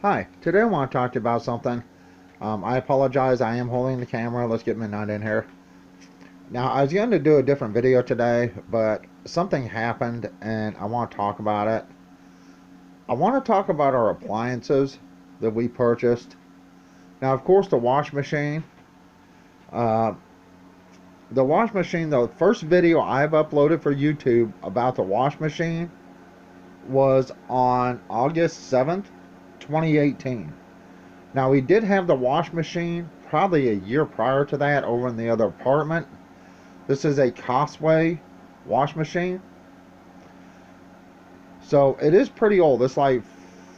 Hi, today I want to talk to you about something. I apologize, I am holding the camera. Let's get Midnight in here. Now, I was going to do a different video today, but something happened and I want to talk about it. I want to talk about our appliances that we purchased. Now, of course, the wash machine. Uh, the first video I've uploaded for YouTube about the wash machine was on August 7th, 2018. Now, we did have the wash machine probably a year prior to that over in the other apartment. This is a Cosway wash machine. So it is pretty old. It's like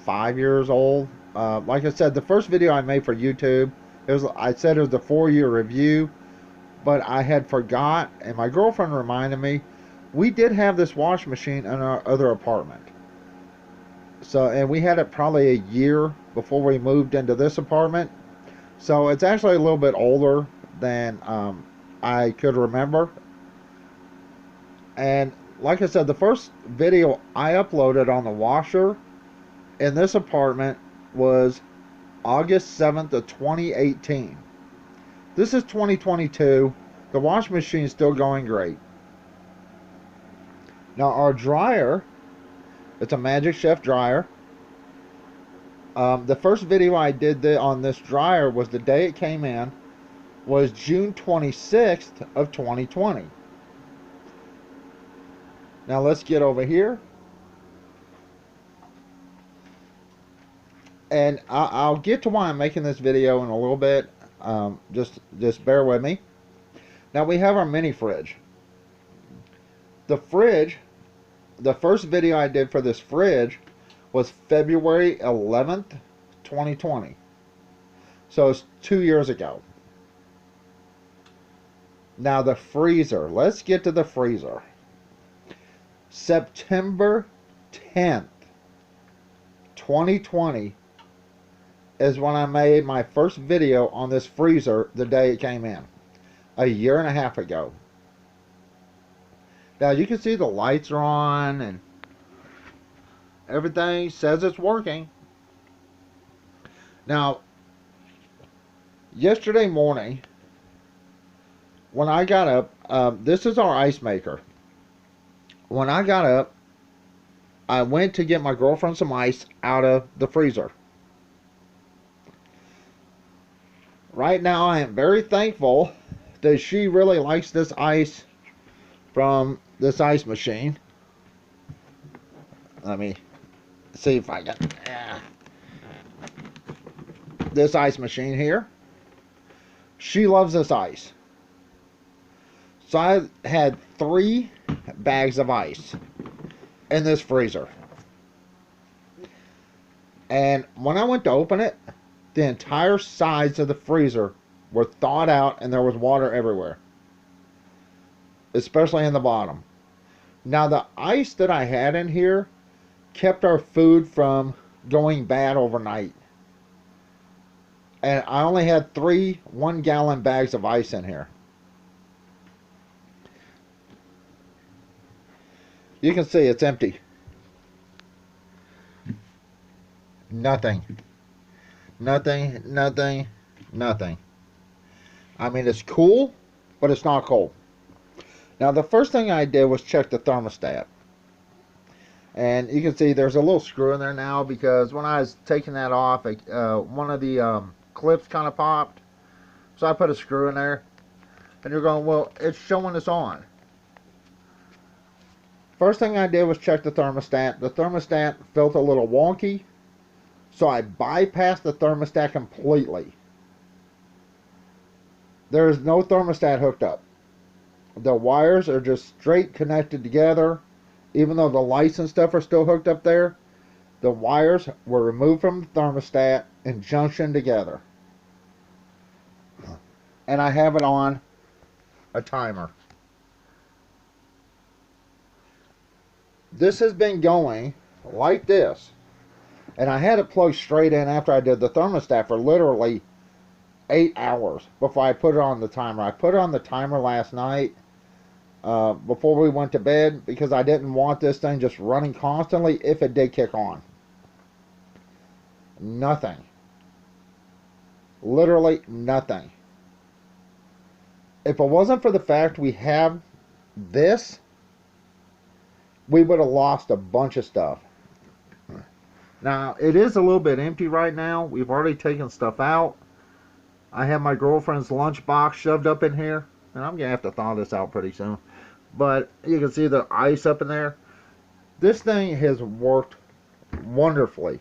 5 years old. Like I said, the first video I made for YouTube, I said it was a 4-year review, but I had forgot, and my girlfriend reminded me, we did have this wash machine in our other apartment. So, and we had it probably a year before we moved into this apartment. So it's actually a little bit older than I could remember. And like I said, the first video I uploaded on the washer in this apartment was August 7th of 2018. This is 2022. The wash machine is still going great. Now our dryer, it's a Magic Chef dryer. The first video I did on this dryer was the day it came in, was June 26th of 2020. Now let's get over here. And I'll get to why I'm making this video in a little bit. Just bear with me. Now we have our mini fridge. The fridge, the first video I did for this fridge was February 11th, 2020. So it's 2 years ago. Now the freezer. Let's get to the freezer. September 10th, 2020 is when I made my first video on this freezer the day it came in. A year and a half ago. Now you can see the lights are on and everything says it's working. Now, yesterday morning, when I got up, this is our ice maker. When I got up, I went to get my girlfriend some ice out of the freezer. Right now, I am very thankful that she really likes this ice from this ice machine. Let me see if I can. This ice machine here. She loves this ice. So I had 3 bags of ice in this freezer. And when I went to open it, the entire sides of the freezer were thawed out and there was water everywhere. Especially in the bottom. Now the ice that I had in here kept our food from going bad overnight. And I only had 3 1-gallon bags of ice in here. You can see it's empty. Nothing. Nothing, nothing, nothing. I mean, it's cool, but it's not cold. Now, the first thing I did was check the thermostat. And you can see there's a little screw in there now because when I was taking that off, one of the clips kind of popped. So I put a screw in there. And you're going, well, it's showing it's on. First thing I did was check the thermostat. The thermostat felt a little wonky. So I bypassed the thermostat completely. There is no thermostat hooked up. The wires are just straight connected together. Even though the lights and stuff are still hooked up there, the wires were removed from the thermostat and junctioned together. And I have it on a timer. This has been going like this. And I had it plugged straight in after I did the thermostat for literally 8 hours before I put it on the timer. I put it on the timer last night before we went to bed because I didn't want this thing just running constantly if it did kick on. Nothing. Literally nothing. If it wasn't for the fact we have this, we would have lost a bunch of stuff. Now, it is a little bit empty right now. We've already taken stuff out. I have my girlfriend's lunchbox shoved up in here, and I'm going to have to thaw this out pretty soon. But you can see the ice up in there. This thing has worked wonderfully.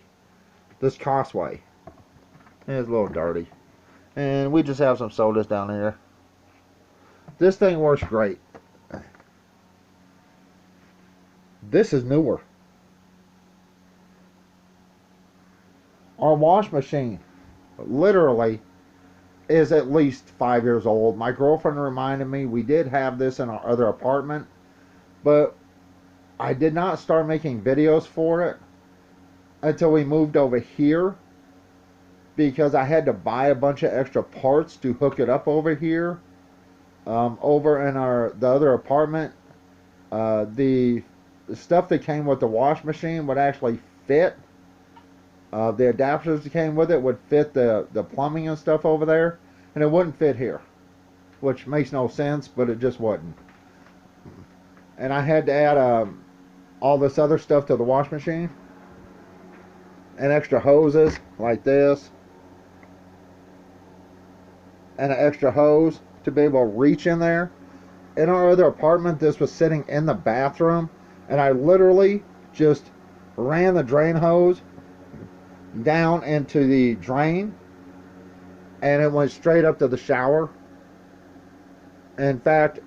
This Cosway. It's a little dirty. And we just have some sodas down here. This thing works great. This is newer. Our wash machine literally is at least 5 years old. My girlfriend reminded me we did have this in our other apartment, but I did not start making videos for it until we moved over here, because I had to buy a bunch of extra parts to hook it up over here. Over in the other apartment, the stuff that came with the wash machine would actually fit. The adapters that came with it would fit the plumbing and stuff over there, and it wouldn't fit here, which makes no sense, but it just wouldn't. And I had to add all this other stuff to the wash machine, and extra hoses like this, and an extra hose to be able to reach in there. In our other apartment, this was sitting in the bathroom, and I literally just ran the drain hose down into the drain, and it went straight up to the shower. In fact,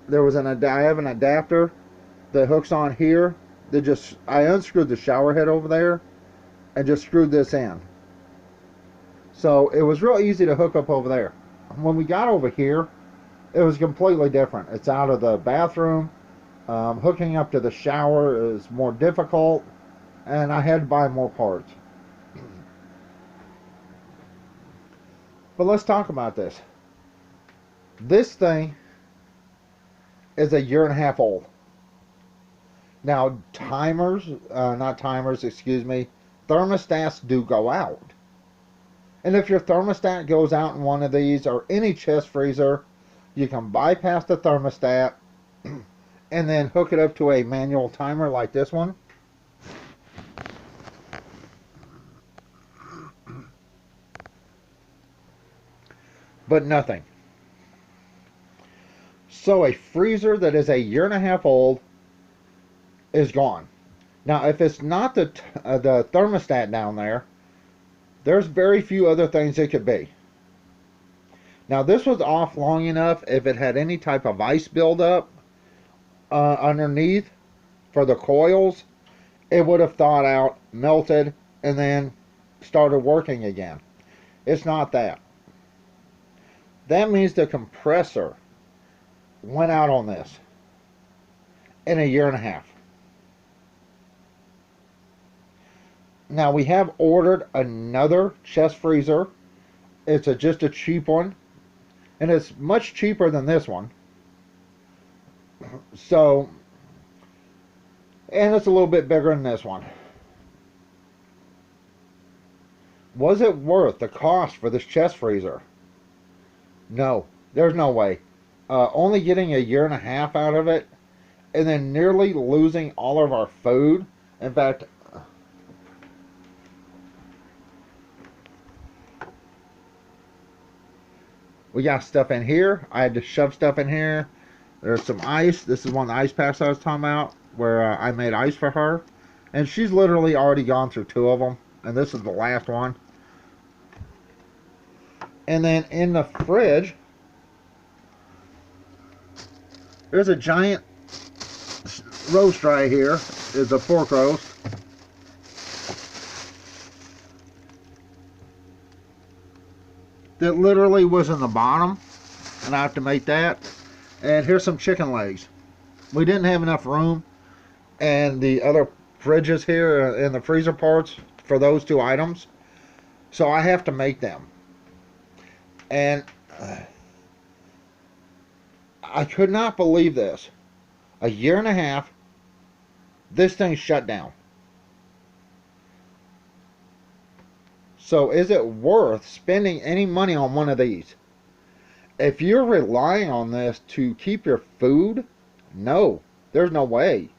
there was I have an adapter that hooks on here that I unscrewed the shower head over there and just screwed this in. So it was real easy to hook up over there. When we got over here, it was completely different. It's out of the bathroom. Hooking up to the shower is more difficult, and I had to buy more parts. But let's talk about this. This thing is a year and a half old. Now, thermostats do go out. And if your thermostat goes out in one of these, or any chest freezer, you can bypass the thermostat and then hook it up to a manual timer like this one. But nothing. So a freezer that is a year and a half old is gone. Now, if it's not the thermostat down there, there's very few other things it could be. Now, this was off long enough. If it had any type of ice buildup underneath for the coils, it would have thawed out, melted, and then started working again. It's not that. That means the compressor went out on this in a year and a half. Now, we have ordered another chest freezer. It's just a cheap one, and it's much cheaper than this one. So, and it's a little bit bigger than this one. Was it worth the cost for this chest freezer? No, there's no way. Only getting a year and a half out of it, and then nearly losing all of our food. In fact, we got stuff in here. I had to shove stuff in here. There's some ice. This is one of the ice packs I was talking about, where I made ice for her. And she's literally already gone through 2 of them. And this is the last one. And then in the fridge, there's a giant roast right here. It's a pork roast. That literally was in the bottom, and I have to make that. And here's some chicken legs. We didn't have enough room and the other fridges here and the freezer parts for those 2 items, so I have to make them. And I could not believe this. A year and a half, this thing shut down. So is it worth spending any money on one of these? If you're relying on this to keep your food, no, there's no way.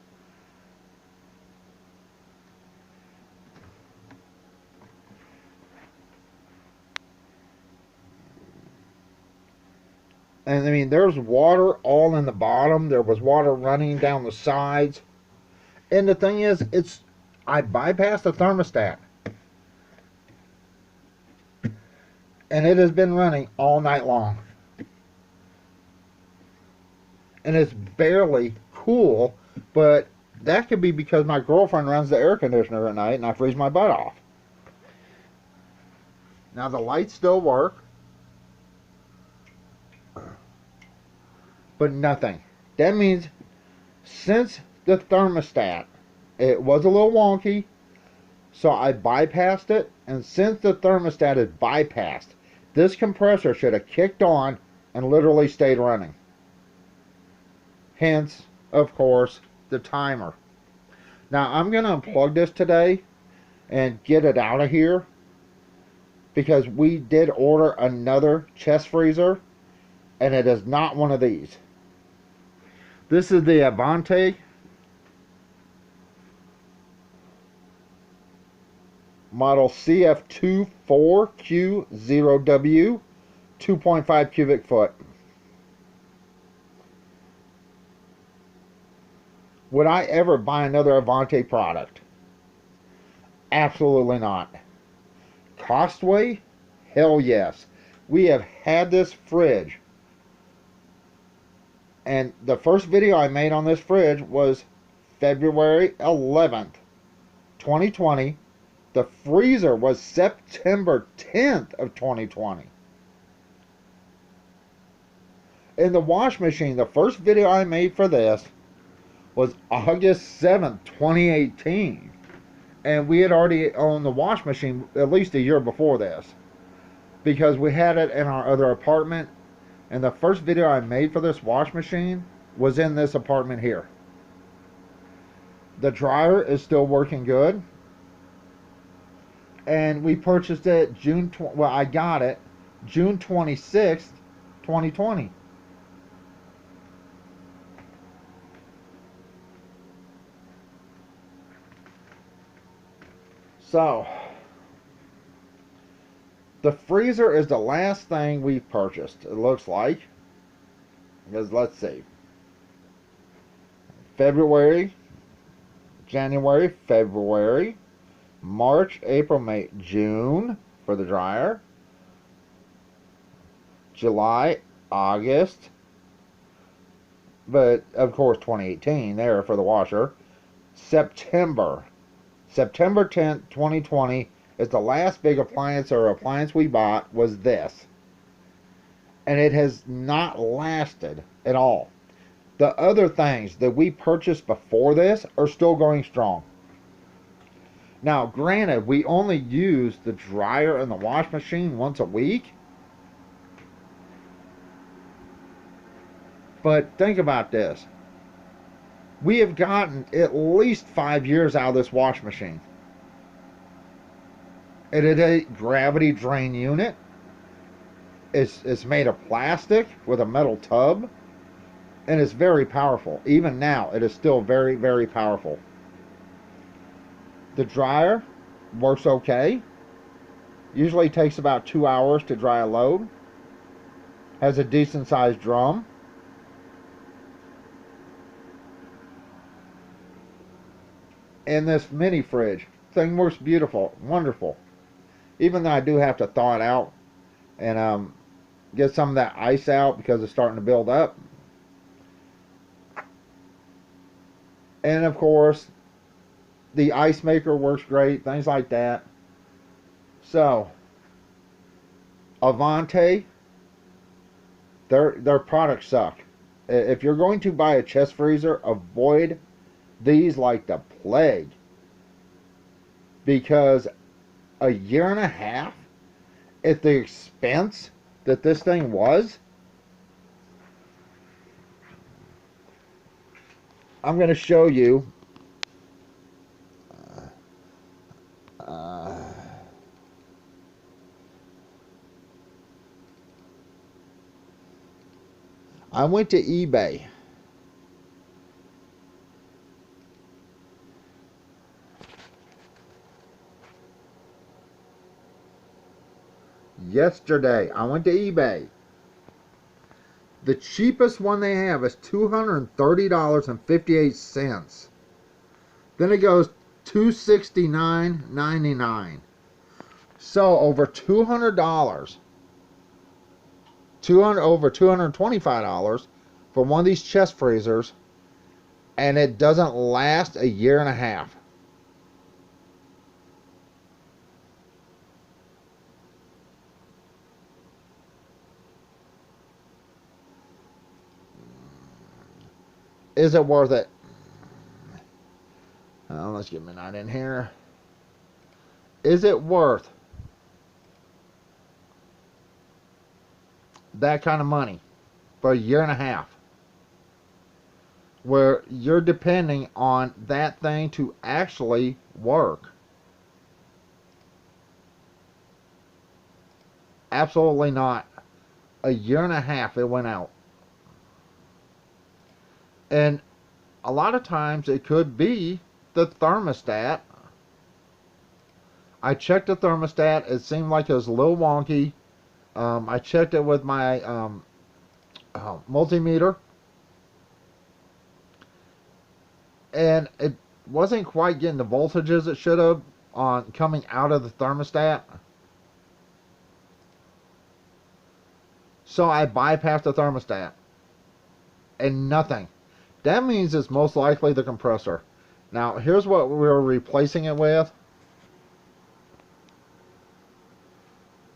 And I mean, there's water all in the bottom. There was water running down the sides. And the thing is, I bypassed the thermostat. And it has been running all night long. And it's barely cool, but that could be because my girlfriend runs the air conditioner at night and I freeze my butt off. Now the lights still work, but nothing. That means since the thermostat, it was a little wonky, so I bypassed it, and since the thermostat is bypassed, this compressor should have kicked on and literally stayed running. Hence, of course, the timer. Now I'm going to unplug this today and get it out of here, because we did order another chest freezer, and it is not one of these. This is the Avanti model CF24Q0W, 2.5 cubic foot. Would I ever buy another Avanti product? Absolutely not. Costway? Hell yes. We have had this fridge, and the first video I made on this fridge was February 11th, 2020. The freezer was September 10th of 2020. And the wash machine, the first video I made for this was August 7th, 2018. And we had already owned the wash machine at least a year before this, because we had it in our other apartment. And the first video I made for this wash machine was in this apartment here. The dryer is still working good. And we purchased it I got it June 26th, 2020. So, the freezer is the last thing we purchased, it looks like. Because let's see. February, January, February, March, April, May, June for the dryer. July, August. But, of course, 2018 there for the washer. September 10th, 2020 is the last big appliance we bought, was this. And it has not lasted at all. The other things that we purchased before this are still going strong. Now, granted, we only use the dryer and the wash machine once a week. But think about this. We have gotten at least 5 years out of this wash machine. It is a gravity drain unit. It's made of plastic with a metal tub. And it's very powerful. Even now, it is still very, very powerful. The dryer works okay. Usually takes about 2 hours to dry a load. Has a decent sized drum. And this mini fridge. Thing works beautiful. Wonderful. Even though I do have to thaw it out and get some of that ice out because it's starting to build up. And of course, the ice maker works great, things like that. So, Avanti, their products suck. If you're going to buy a chest freezer, avoid these like the plague. Because a year and a half at the expense that this thing was, I'm going to show you I went to eBay. Yesterday, I went to eBay. The cheapest one they have is $230.58. Then it goes $269.99. So over $200, over $225 for one of these chest freezers, and it doesn't last a year and a half. Is it worth it? Let's get midnight in here. Is it worth that kind of money for a year and a half, where you're depending on that thing to actually work? Absolutely not. A year and a half it went out. And a lot of times it could be the thermostat. I checked the thermostat. It seemed like it was a little wonky. I checked it with my multimeter, and it wasn't quite getting the voltages it should have on coming out of the thermostat. So I bypassed the thermostat, and nothing. That means it's most likely the compressor. Now, here's what we're replacing it with.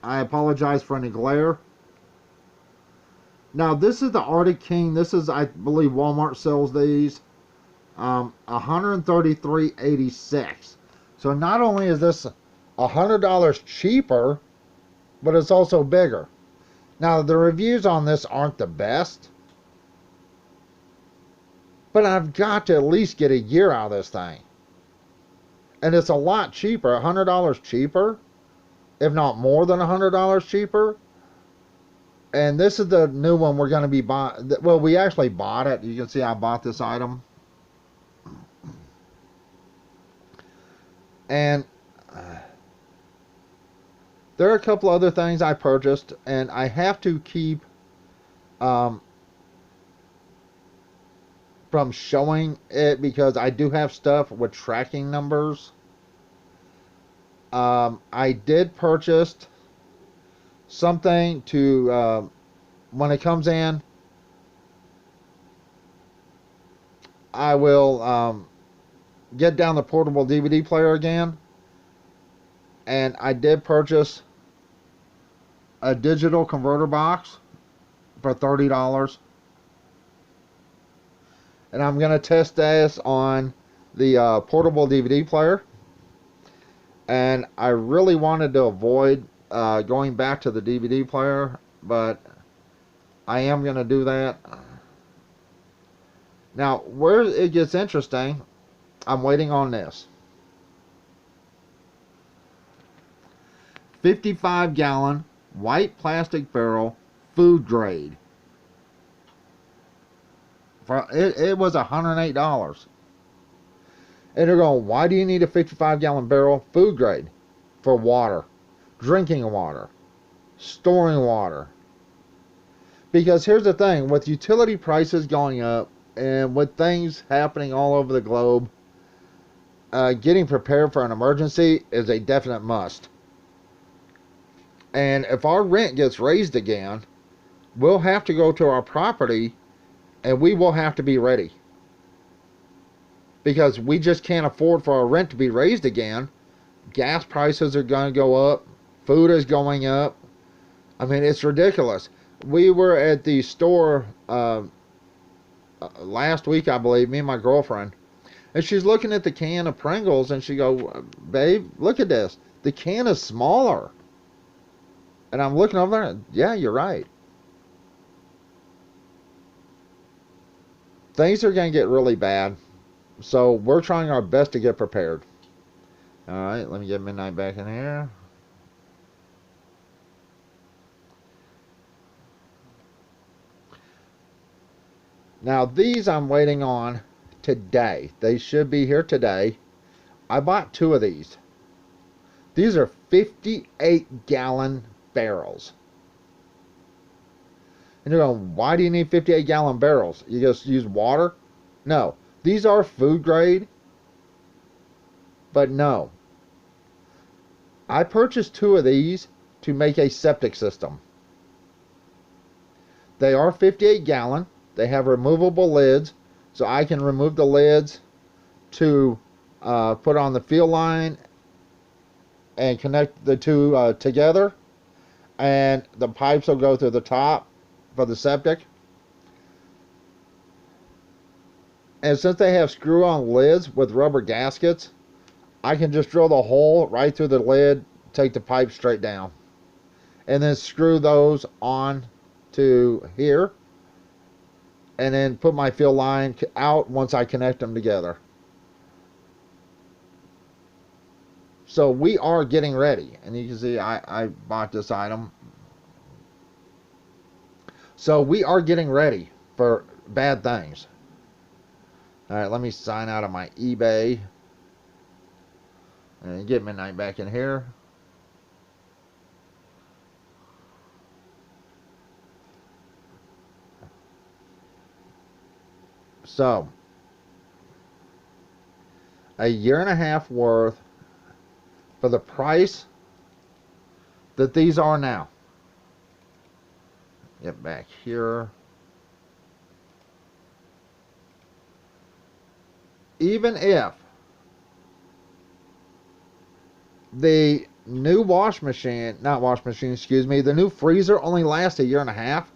I apologize for any glare. Now, this is the Arctic King. This is, I believe, Walmart sells these. $133.86. So not only is this $100 cheaper, but it's also bigger. Now, the reviews on this aren't the best, but I've got to at least get a year out of this thing. And it's a lot cheaper, $100 cheaper, if not more than $100 cheaper. And this is the new one we're going to be buying. Well, we actually bought it. You can see I bought this item. And there are a couple other things I purchased, and I have to keep from showing it because I do have stuff with tracking numbers. I did purchase something to, when it comes in, I will get down the portable DVD player again. And I did purchase a digital converter box for $30. And I'm going to test this on the portable DVD player. And I really wanted to avoid going back to the DVD player, but I am going to do that. Now, where it gets interesting, I'm waiting on this. 55-gallon white plastic barrel, food grade. It was $108. And they're going, why do you need a 55-gallon barrel? Food grade. For water. Drinking water. Storing water. Because here's the thing. With utility prices going up, and with things happening all over the globe, getting prepared for an emergency is a definite must. And if our rent gets raised again, we'll have to go to our property, and we will have to be ready. Because we just can't afford for our rent to be raised again. Gas prices are going to go up. Food is going up. I mean, it's ridiculous. We were at the store last week, I believe, me and my girlfriend. And she's looking at the can of Pringles, and she go, babe, look at this. The can is smaller. And I'm looking over there, and yeah, you're right. Things are going to get really bad. So we're trying our best to get prepared. Alright, let me get midnight back in here. Now these I'm waiting on today. They should be here today. I bought 2 of these. These are 58-gallon barrels. And you're going, why do you need 58-gallon barrels? You just use water? No. These are food grade. But no. I purchased 2 of these to make a septic system. They are 58-gallon. They have removable lids. So I can remove the lids to put on the field line and connect the 2 together. And the pipes will go through the top for the septic. And since they have screw-on lids with rubber gaskets, I can just drill the hole right through the lid, take the pipe straight down, and then screw those on to here, and then put my field line out once I connect them together. So we are getting ready, and you can see I bought this item. So we are getting ready for bad things. Alright, let me sign out of my eBay and get Midnight back in here. So, a year and a half worth for the price that these are now. Get back here. Even if the new wash machine, not wash machine, excuse me, the new freezer only lasts a year and a half,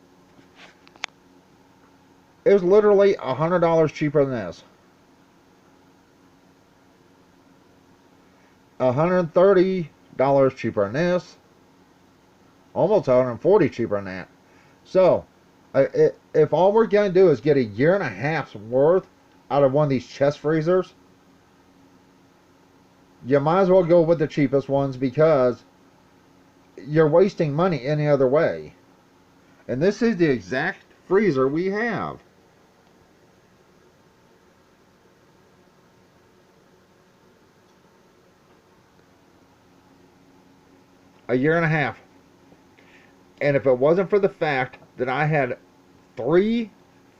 it was literally $100 cheaper than this. $130 cheaper than this. Almost $140 cheaper than that. So, if all we're going to do is get a year and a half's worth out of one of these chest freezers, you might as well go with the cheapest ones, because you're wasting money any other way. And this is the exact freezer we have. A year and a half. And if it wasn't for the fact that I had 3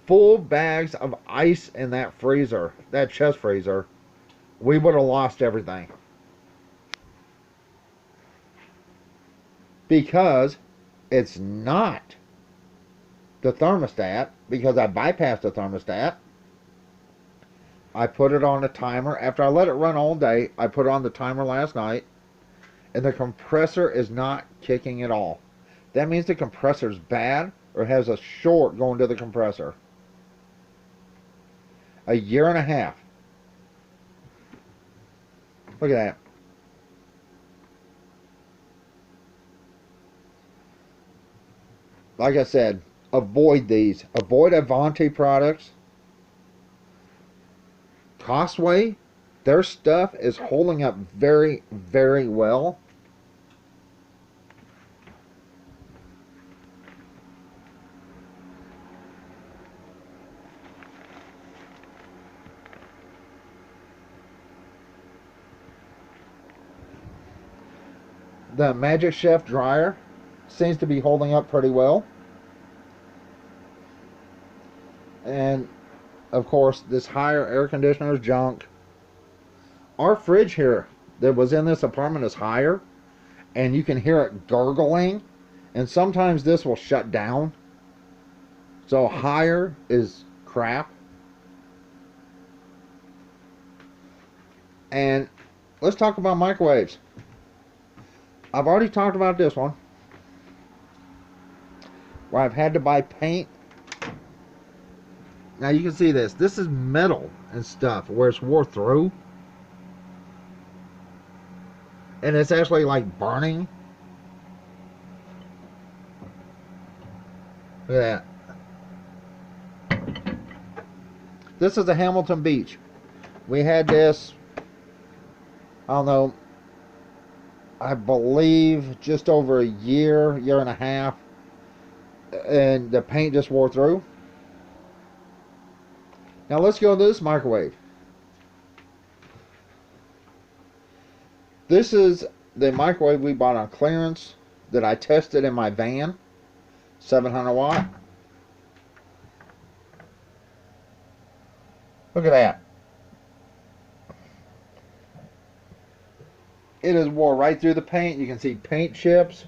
full bags of ice in that freezer, that chest freezer, we would have lost everything. Because it's not the thermostat, because I bypassed the thermostat. I put it on a timer. After I let it run all day, I put it on the timer last night, and the compressor is not kicking at all. That means the compressor is bad or has a short going to the compressor. A year and a half. Look at that. Like I said, avoid these. Avoid Avanti products. Costway, their stuff is holding up very, very well. The Magic Chef dryer seems to be holding up pretty well. And of course, this higher air conditioner is junk. Our fridge here that was in this apartment is higher, and you can hear it gurgling, and sometimes this will shut down. So higher is crap. And let's talk about microwaves. I've already talked about this one, where I've had to buy paint. Now you can see this. This is metal and stuff where it's wore through. And it's actually like burning. Look at that. This is a Hamilton Beach. We had this, I don't know, I believe just over a year, year and a half, and the paint just wore through. Now let's go to this microwave. This is the microwave we bought on clearance that I tested in my van. 700 watt. Look at that. It has wore right through the paint. You can see paint chips.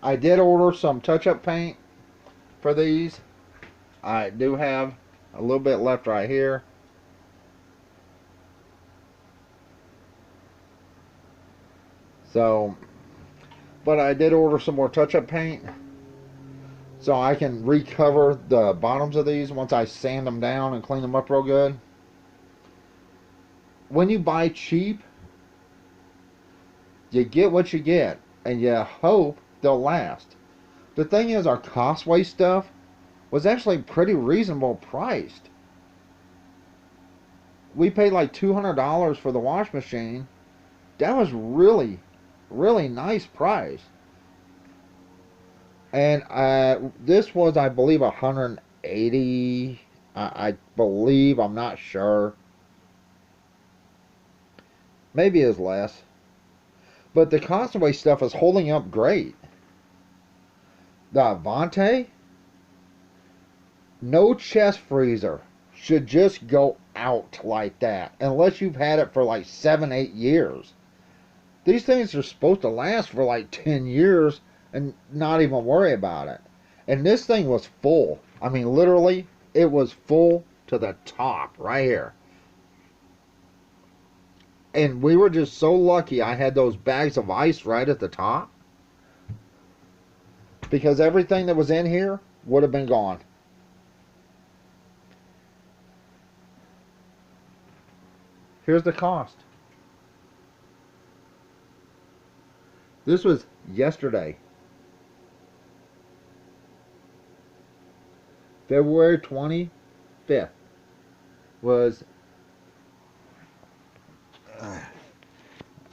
I did order some touch-up paint for these. I do have a little bit left right here. So, but I did order some more touch-up paint so I can recover the bottoms of these once I sand them down and clean them up real good. When you buy cheap, you get what you get, and you hope they'll last. The thing is, our Costway stuff was actually pretty reasonable priced. We paid like $200 for the wash machine. That was really, really nice price. And this was, I believe, 180. I believe, I'm not sure. Maybe it's less. But the Costaway stuff is holding up great. The Avanti, no chest freezer should just go out like that unless you've had it for like 7-8 years. These things are supposed to last for like 10 years and not even worry about it. And this thing was full. I mean, literally, it was full to the top right here. And we were just so lucky I had those bags of ice right at the top, because everything that was in here would have been gone. Here's the cost. This was yesterday. February 25th was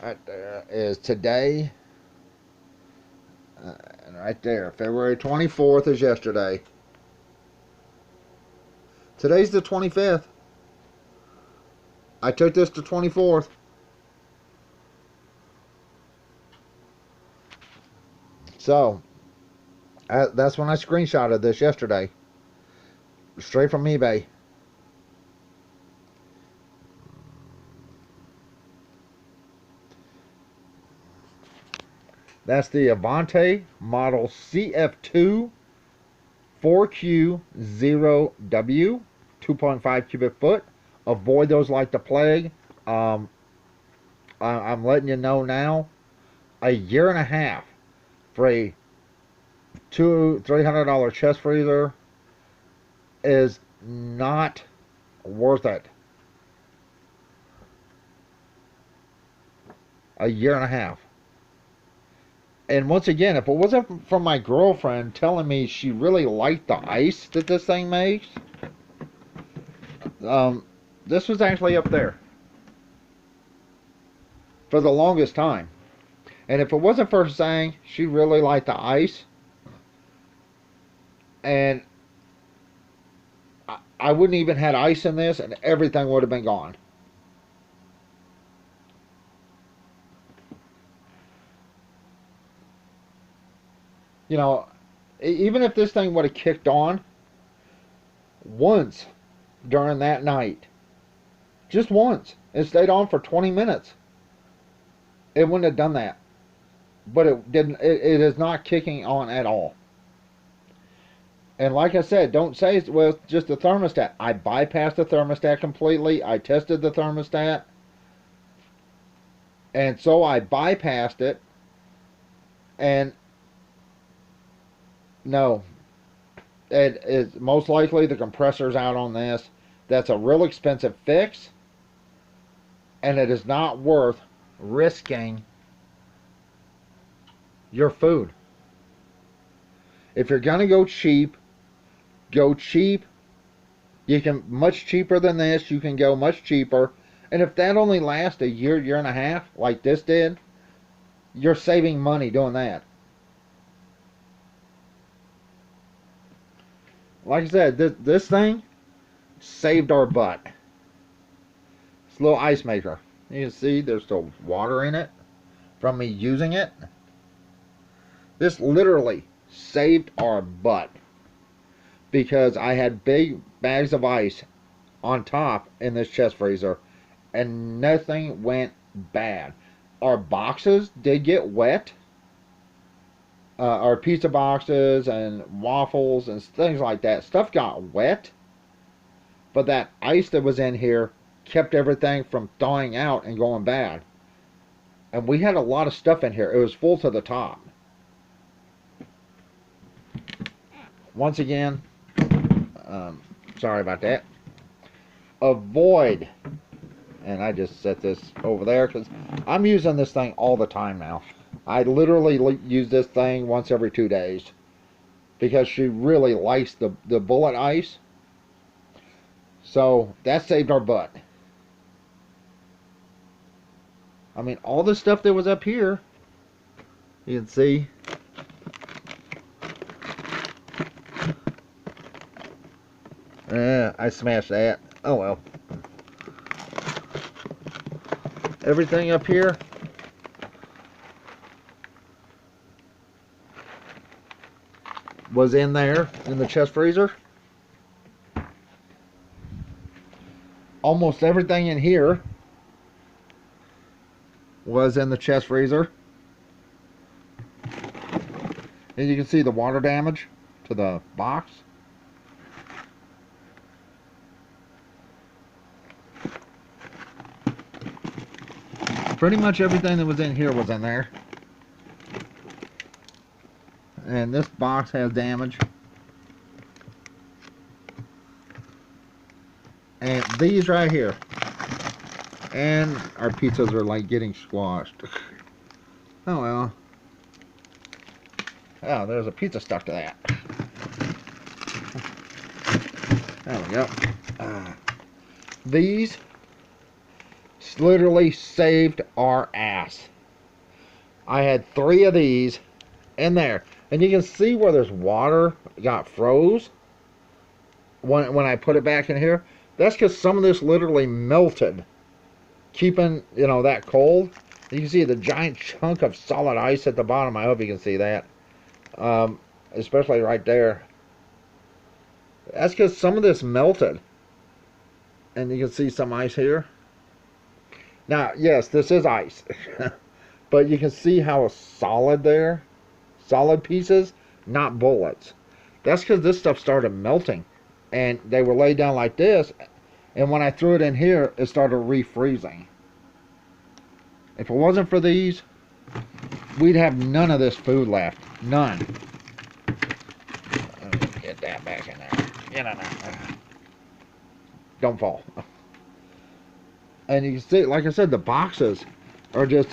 right there is today, and right there, February 24th is yesterday. Today's the 25th. I took this to 24th. So, that's when I screenshotted this yesterday. Straight from eBay. That's the Avanti model CF2 4Q0W 2.5 cubic foot. Avoid those like the plague. I'm letting you know now. A year and a half for a $300 chest freezer is not worth it. A year and a half. And once again, if it wasn't from my girlfriend telling me she really liked the ice that this thing makes, this was actually up there for the longest time. And if it wasn't for saying she really liked the ice, and I wouldn't even had ice in this, and everything would have been gone. You know, even if this thing would have kicked on once during that night, just once, and stayed on for 20 minutes, it wouldn't have done that. But it didn't. It is not kicking on at all. And like I said, don't say it was just the thermostat. I bypassed the thermostat completely. I tested the thermostat, and so I bypassed it. And no, it is most likely the compressor's out on this. That's a real expensive fix, and it is not worth risking your food. If you're gonna go cheap, go cheap. You can much cheaper than this. You can go much cheaper, and if that only lasts a year, year and a half, like this did, you're saving money doing that. Like I said, this thing saved our butt. It's a little ice maker. You can see there's still water in it from me using it. This literally saved our butt because I had big bags of ice on top in this chest freezer and nothing went bad. Our boxes did get wet. Our pizza boxes and waffles and things like that. Stuff got wet, but that ice that was in here kept everything from thawing out and going bad. And we had a lot of stuff in here. It was full to the top. Once again, sorry about that. Avoid, and I just set this over there because I'm using this thing all the time now. I literally use this thing once every 2 days because she really likes the bullet ice. So that saved our butt. I mean, all the stuff that was up here, you can see. I smashed that. Oh well. Everything up here was in there in the chest freezer. Almost everything in here was in the chest freezer. And you can see the water damage to the box. Pretty much everything that was in here was in there. And this box has damage. And these right here. And our pizzas are like getting squashed. Oh well. Oh, there's a pizza stuck to that. There we go. These literally saved our ass. I had 3 of these in there. And you can see where there's water got froze when I put it back in here. That's because some of this literally melted, keeping, you know, that cold. You can see the giant chunk of solid ice at the bottom. I hope you can see that. Especially right there. That's because some of this melted. And you can see some ice here. Now, yes, this is ice. But you can see how it's solid there. Solid pieces, not bullets. That's because this stuff started melting. And they were laid down like this. And when I threw it in here, it started refreezing. If it wasn't for these, we'd have none of this food left. None. Let me get that back in there. Get in there. Don't fall. And you can see, like I said, the boxes are just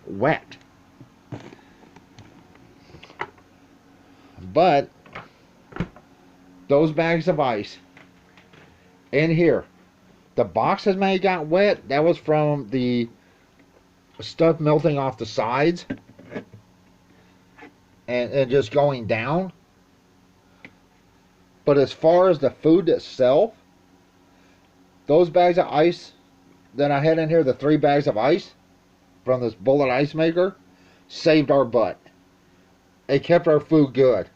wet. But those bags of ice in here, the boxes may have got wet. That was from the stuff melting off the sides and just going down. But as far as the food itself, those bags of ice that I had in here, the 3 bags of ice from this bullet ice maker, saved our butt. It kept our food good.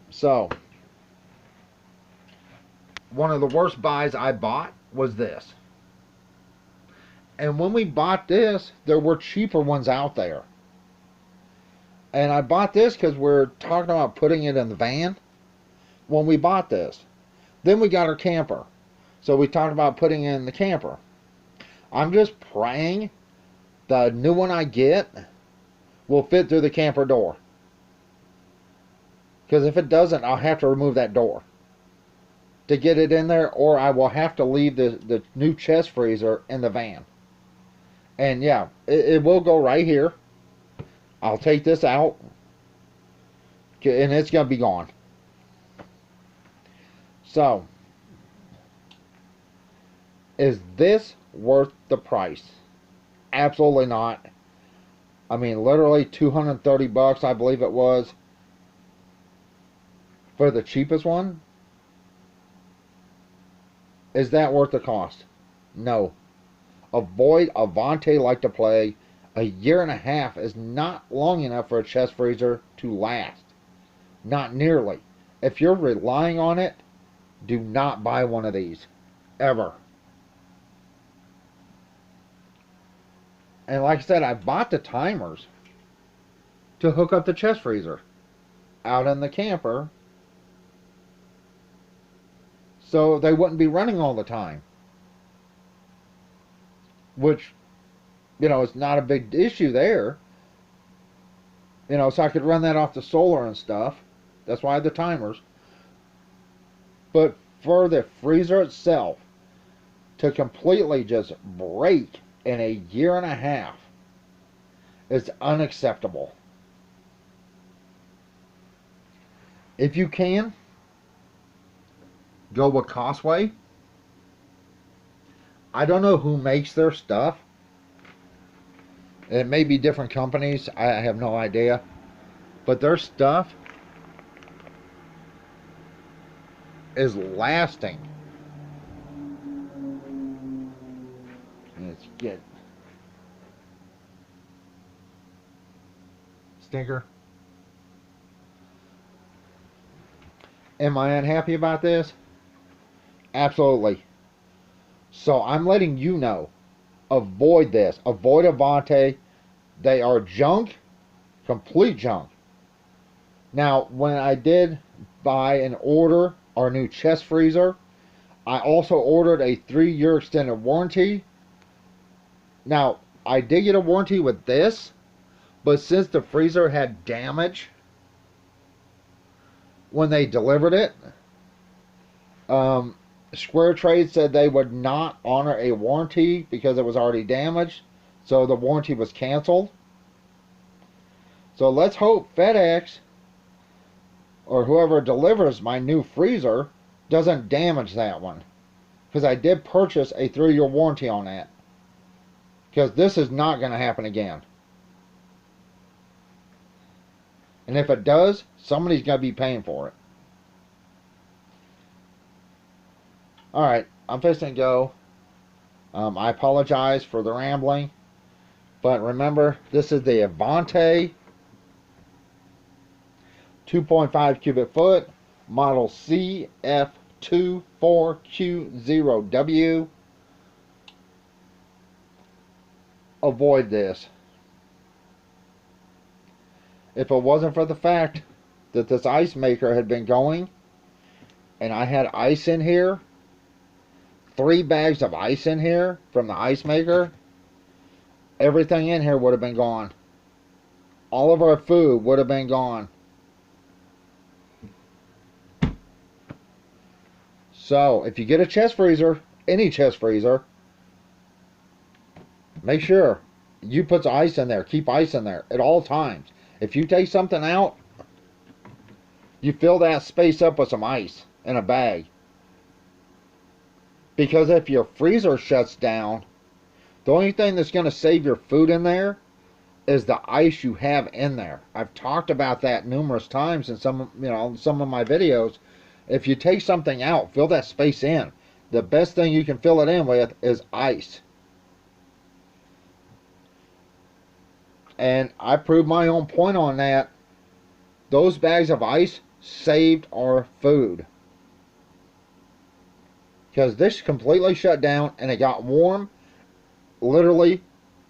So, one of the worst buys I bought was this. And when we bought this, there were cheaper ones out there. And I bought this because we're talking about putting it in the van when we bought this. Then we got our camper. So we talked about putting it in the camper. I'm just praying the new one I get will fit through the camper door. Because if it doesn't, I'll have to remove that door to get it in there, or I will have to leave the new chest freezer in the van. And yeah, it will go right here. I'll take this out, and it's going to be gone. So, is this worth the price? Absolutely not. I mean, literally 230 bucks, I believe it was, for the cheapest one. Is that worth the cost? No. Avoid Avanti like to play. A year and a half is not long enough for a chest freezer to last. Not nearly. If you're relying on it, do not buy one of these. Ever. And like I said, I bought the timers to hook up the chest freezer out in the camper so they wouldn't be running all the time. Which, is not a big issue there. So I could run that off the solar and stuff. That's why I have the timers. But for the freezer itself to completely just break in a year and a half is unacceptable. If you can, go with Costway. I don't know who makes their stuff. It may be different companies. I have no idea. But their stuff is lasting. Let's get stinker. Am I unhappy about this? Absolutely. So I'm letting you know. Avoid this. Avoid Avanti. They are junk. Complete junk. Now, when I did buy and order our new chest freezer, I also ordered a 3-year extended warranty. Now, I did get a warranty with this, but since the freezer had damage when they delivered it, Square Trade said they would not honor a warranty because it was already damaged, so the warranty was canceled. So let's hope FedEx or whoever delivers my new freezer doesn't damage that one, because I did purchase a 3-year warranty on that, because this is not going to happen again. And if it does, somebody's going to be paying for it. Alright, I'm fixing to go. I apologize for the rambling, but remember, this is the Avanti 2.5 cubic foot, model CF24Q0W. Avoid this. If it wasn't for the fact that this ice maker had been going, and I had ice in here, 3 bags of ice in here from the ice maker, everything in here would have been gone. All of our food would have been gone. So, if you get a chest freezer, any chest freezer, make sure you put the ice in there. Keep ice in there at all times. If you take something out, you fill that space up with some ice in a bag. Because if your freezer shuts down, the only thing that's going to save your food in there is the ice you have in there. I've talked about that numerous times in some of my videos. If you take something out, fill that space in. The best thing you can fill it in with is ice. And I proved my own point on that. Those bags of ice saved our food. Because this completely shut down and it got warm. Literally,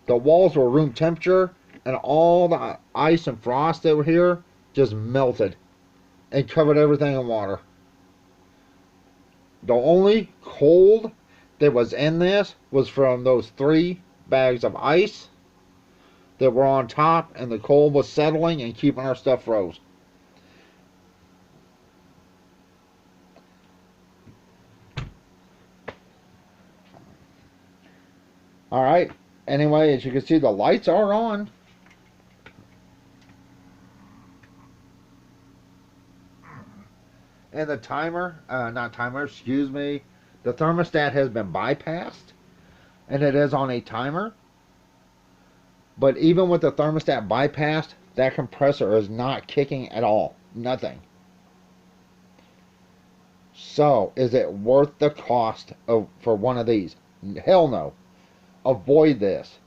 the walls were room temperature and all the ice and frost that were here just melted and covered everything in water. The only cold that was in this was from those 3 bags of ice that were on top, and the cold was settling and keeping our stuff froze. Alright, anyway, as you can see, the lights are on. And the timer, excuse me, the thermostat has been bypassed, and it is on a timer. But even with the thermostat bypassed, that compressor is not kicking at all. Nothing. So, is it worth the cost for one of these? Hell no. Avoid this.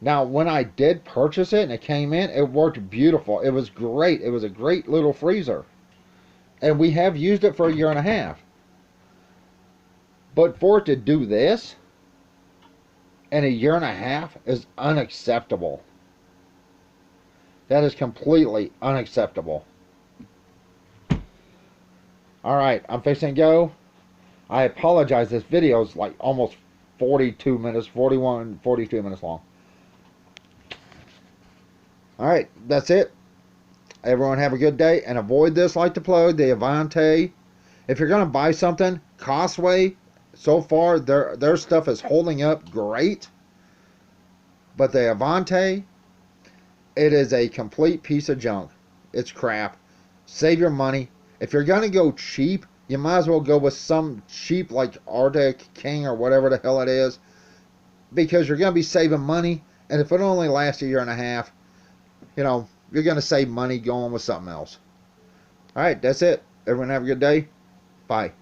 Now, when I did purchase it and it came in, it worked beautiful. It was great. It was a great little freezer. And we have used it for a year and a half. But for it to do this in a year and a half is unacceptable. That is completely unacceptable. Alright, I'm fixing to go. I apologize. This video is like almost 42 minutes, 41, 42 minutes long. Alright, that's it. Everyone have a good day, and avoid this like the plague, the Avanti. If you're going to buy something, Costway, so far their stuff is holding up great. But the Avanti, it is a complete piece of junk. It's crap. Save your money. If you're going to go cheap, you might as well go with some cheap like Arctic King or whatever the hell it is. Because you're going to be saving money, and if it only lasts a year and a half, you know, you're going to save money going with something else. Alright, that's it. Everyone have a good day. Bye.